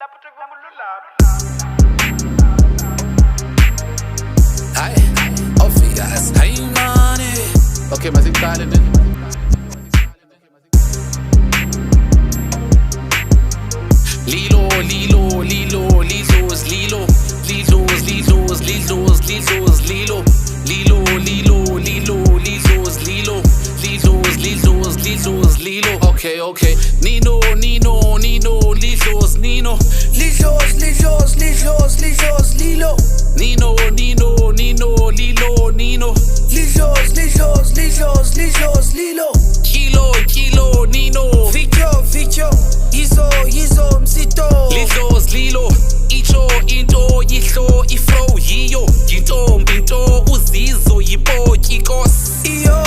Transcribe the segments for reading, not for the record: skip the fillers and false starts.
Hi, obvious, hang on it. Okay, mas ikuqale nje. Lilo, Lilo, Lilo, Lilos, Lilo, Lilos, Lilos, Lilos, Lilos, Lilo, Lilo, Lilo, Lilo, Lilos, Lilo, Lilos, Lilos, Lilos, Lilo. Okay, okay. Nino, Nino, Nino, Lilos, Nino, Lilos, Lilos, Lilos, Lilos, Lilo. Nino, Nino, Nino, Lilo, Nino, Lilos, Lilos, Lilos, Lilos, Lilo. Kilo, Kilo, Nino, Victor, Victor, Yizo, Msito. Lilos, Lilo, Icho, into, yihlo, iflow, yiyo, yintombi, into, uzizo, yipotyi, kos. Iyo,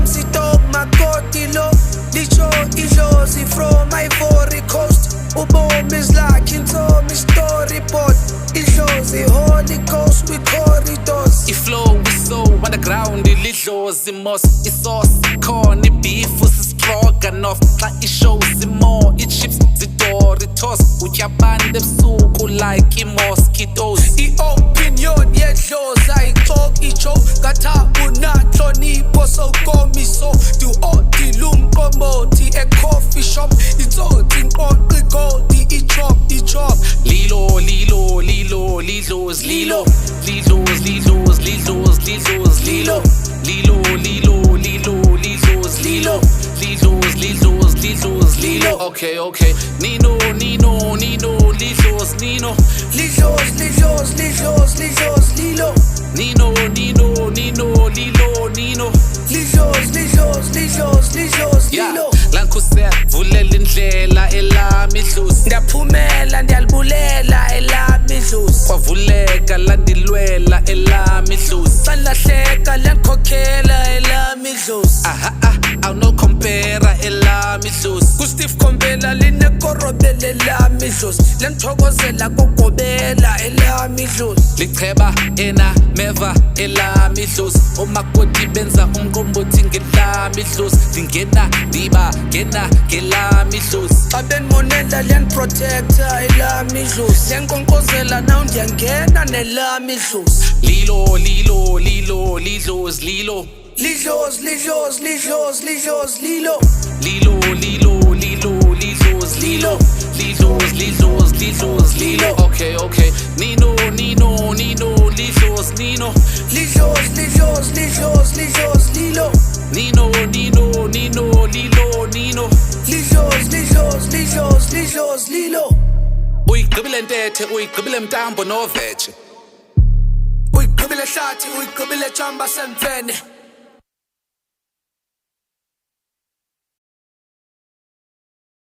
Msito, makoti lo. Licho, Ijozi from Ivory Coast. Ubom is like into my storyboard. Ijozi, Holy Ghost with corridors. Iflow, so underground, ilidlozi, mos, isos, corn, beef, stroganoff, xa ishows, more, chips, Doritos, utyabande ebusuku like mosquitoes. I-opinion yedlozi ayixoki ijoke ngathabu nantlonipho sokomiso du-odilumqomoti e-coffee shop itsoti nqoqi igoldi ichop Lilo, Lilo, Lilo, Lilos, Lilo, Lilos, Lilos, Lilos, Lilos, Lilo, Lilo, Lilo, Lilo, Lilos, Lilo, Lilos, Lilos, Lilos, Lilo. Okay, okay. Nino, Nino, Nino, Lilos, Nino, Lilos, Lilos, Lilos, Lilos, Lilo. Nino, Nino, Nino, Lilo, Nino. Lilos, Lilos, Lilos, Lilos, Yeah, Lilo. lankusel vulela indlela elami idlozi. Ndiyaphumela ndiyalibulela elami idlozi. Kwavuleka landilwela elami idlozi. Sanlahleka landikhokhela elami idlozi. Awuno compare elami idlozi. kuSteve Khombela linekorobela elami idlozi. Lengithokozela kokobela elami idlozi. Licheba ena meva elami idlozi. Omakoti benza umqombothi ngelami idlozi. Ndingena ndiba ngena ngelami idlozi. Xa benimonela liyandiprotecta elami idlozi. Liyandinkqonkqozela naw ndiyangena nelami idlozi. Lilo, Lilo, Lilo, Lilos, Lilo, Lilos, Lilos, Lilos, Lilos, Lilo. Lilo, Lilo, Lilo, Lilos, Lilo, Lilos, Lilos, Lilos, Lilo. Okay, okay. Nino, Nino, Nino, Lilos, Nino, Lilos, Lilos, Lilos, Lilos, Lilo. Nino, Nino, Nino, Lilo, Nino. Lilos, Lilos, Lilos, Lilos, Lilo. Uyigqibile ntethe, uyigqibile mtambo noveje. Uyigqibile hlathi, uyigqibile jamba semfene.